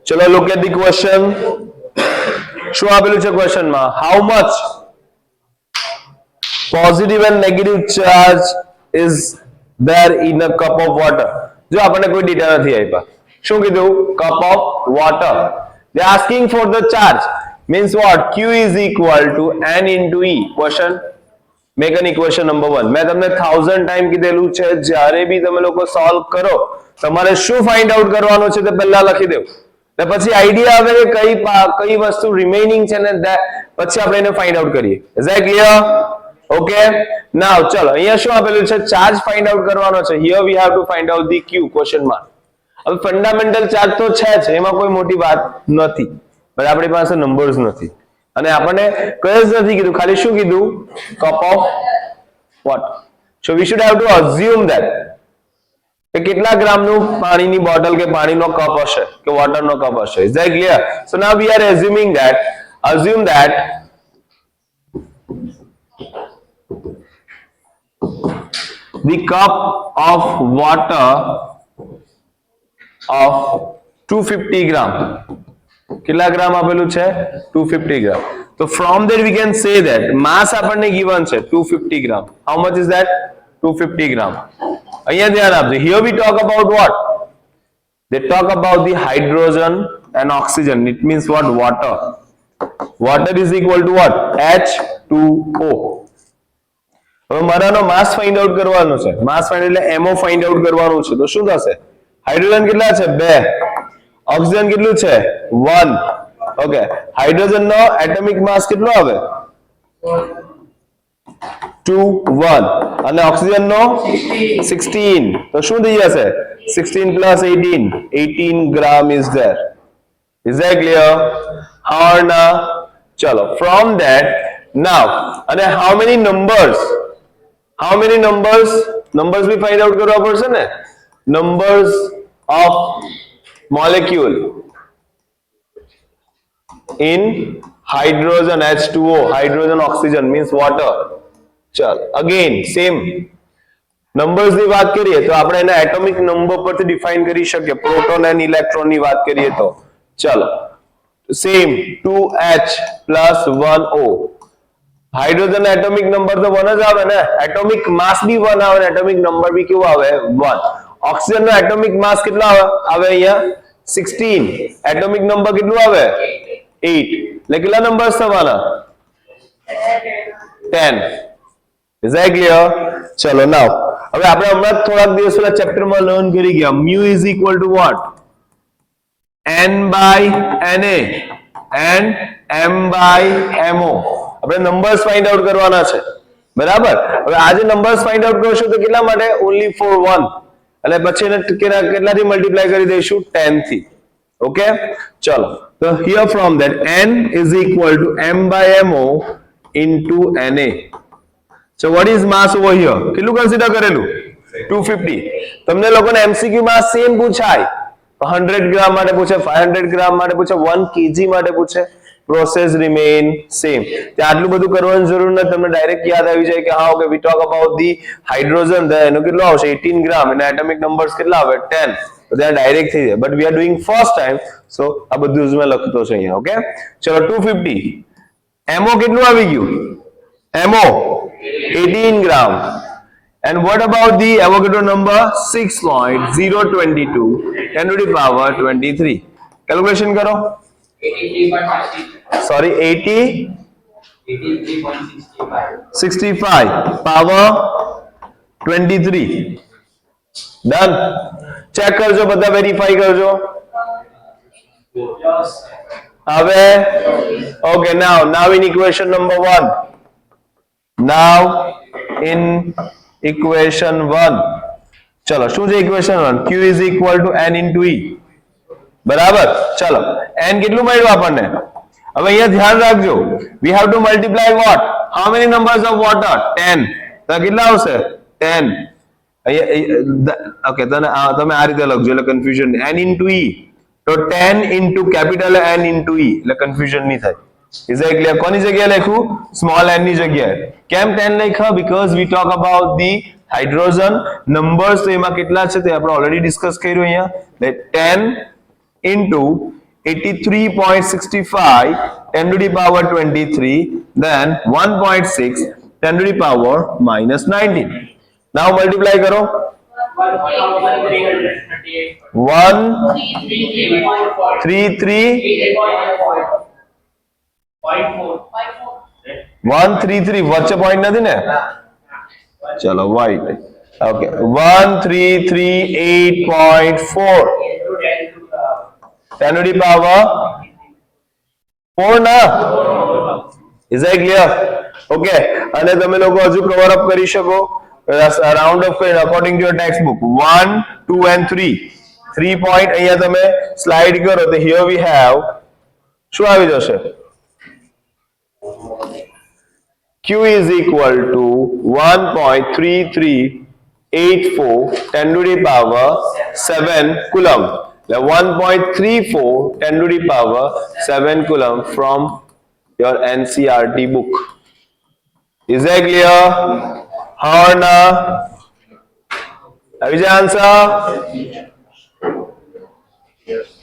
ચલો look at the question. શું આપેલું છે ક્વેશ્ચન માં? How much positive and negative charge is there in a cup of water? જો આપણને કોઈ ડેટા નથી આપ્યા, શું કીધું? cup of water. They are asking for the charge. Means what? Q is equal to N into E. Question. Make an equation number 1. મેં તમને 1000 time કીધેલું છે, જ્યારે બી તમે લોકો સોલ્વ કરો તમારે શું ફાઇન્ડ આઉટ કરવાનું છે તે પહેલા લખી દેવું, ને પછી આઈડિયા આવે કે કઈ વસ્તુ રિમેઇનિંગ છે ને પછી આપણે એને ફાઇન્ડ આઉટ કરીએ. Is that clear? ઓકે, નાઉ ચલો અહીંયા શું આપેલું છે? ચાર્જ ફાઇન્ડ આઉટ કરવાનો છે. Here we have to find out the Q question mark. હવે ફંડામેન્ટલ ચાર્જ તો છે જ, એમાં કોઈ મોટી વાત નથી, પણ આપણી પાસે નંબર્સ નથી અને આપણને કઈ જ નથી કીધું, ખાલી શું કીધું? Cup of water. So we should have to assume that કે કેટલા ગ્રામનું પાણીની બોટલ કે પાણીનો કપ હશે કે વોટરનો કપ હશે. Is that clear? So now we are assuming that the cup of water of 250 gram. કેટલા ગ્રામ આપેલું છે? 250 ગ્રામ. તો from there we can say that mass આપણને given છે 250 ગ્રામ. How much is that? 250 ગ્રામ. અહીંયા ધ્યાન આપજો. Here we talk about what? They talk about the hydrogen and oxygen. It means what? Water. Water is equal to what? H2O. હવે મારાનો માસ find out કરવાનો છે. માસ find એટલે MO find out કરવાનું છે. તો શું થશે? હાઇડ્રોજન કેટલા છે? 2. ઓક્સિજન કેટલું છે? 1. ઓકે, હાઇડ્રોજન નો એટોમિક માસ કેટલો આવે? 2 1 અને ઓક્સિજન નો 16. તો શું થઈ જશે? 16 plus 18 gram is there. Is that clear? હા ના? ચલો, from that now અને how many numbers भी find out કરવા પડશે ને. numbers of molecule in hydrogen H2O, hydrogen oxygen means water. ચાલ again same numbers ની વાત કરીએ તો આપણે એને એટોમિક નંબર પરથી ડિફાઇન કરી શકીએ. પ્રોટોન અને ઇલેક્ટ્રોન ની વાત કરીએ તો ચાલો same 2H plus 1O. Hydrogen atomic number તો 1 જ આવે ને, એટોમિક માસ બી 1 આવે ને એટોમિક નંબર બી કેવો આવે? 1. ઓક્સિજન નો એટોમિક માસ કેટલો આવે અહીંયા? 16. એટોમિક નંબર કેટલું આવે? 8. એટલે કેટલા નંબર્સ થવાના? 10. Is that clear? ચલો નાઉ હવે આપણે હમણાં થોડાક દિવસ પહેલા ચેપ્ટરમાં લર્ન કરી ગયા mu is equal to what? N by Na and M by Mo. આપણે નંબર્સ ફાઇન્ડ આઉટ કરવાના છે, બરાબર? હવે આજે નંબર્સ ફાઇન્ડ આઉટ કરશું તો કેટલા માટે? Only four 1. એટલે પછી એને કેટલાથી મલ્ટીપ્લાય કરી દઈશું? 10 થી. ઓકે, ચલો તો here from that N is equal to M by Mo into Na. So what is mass over here? કેટલું કન્સિડર કરેલું? 250. તમને લોકોને MCQ માં સેમ પૂછાય. 100 ગ્રામ માટે પૂછે, 500 ગ્રામ માટે પૂછે, 1 kg માટે પૂછે. Process remain same. ત્યાં આટલું બધું કરવાની જરૂર નથી, તમને ડાયરેક્ટ યાદ આવી જાય કે હા okay V talk about the hydrogen, એનો કેટલો આવશે? 18 ગ્રામ. એના એટોમિક નંબર્સ કેટલા આવે? 10. તો ત્યાં ડાયરેક્ટ થઈ જાય. But we are doing first time, so આ બધું જ મેં લખતો છે અહીંયા. ઓકે, ચલો 250. MO કેટલું આવી ગયું? MO 18 gram. And what about the Avogadro number? 6.022 10 to the power 23. Calculation करो. 83.65 power 23. Done. Check करजो, બધા verify करजो. હવે okay, now in equation number 1. Now in equation 1, ચલો શું છે equation 1? Q is equal to N into E. બરાબર? ચલો N કેટલું મળ્યું આપણને? હવે અહીંયા ધ્યાન રાખજો, we have to multiply what? How many numbers of water? 10. તો કેટલા આવશે? 10. ઓકે, તમે આ રીતે લખજો એટલે કન્ફ્યુઝન. N into E. તો 10 into capital N into E એટલે કન્ફ્યુઝન નહીં થાય. Is that clear? કોની જગ્યાએ લખું? સ્મોલ n ની જગ્યાએ. કેમ 10 લખ્યા? because we talk about the hydrogen numbers. તો એમાં કેટલા છે તે આપણે ઓલરેડી ડિસ્કસ કર્યું અહીંયા. 10 into 83.65 10 to the power 23, then 1.6 10 to the power minus 19. Now multiply करो 133 વચ્ચે પોઈન્ટ નથી ને ચલો white okay 1338.4 10 to the power 4 ના is that clear okay અને તમે લોકો હજુ કવર અપ કરી શકો રાઉન્ડ ઓફ કરીને according to your text book 1 2 and 3 3 point અહીંયા તમે સ્લાઇડ કરો તો હિયર વી હેવ શું આવી જશે Q is equal to 1.3384 10 to the power 7 coulomb. 1.34 10 to the power 7 coulomb from your NCERT book. Is that clear? How or no? Have you answer? Yes.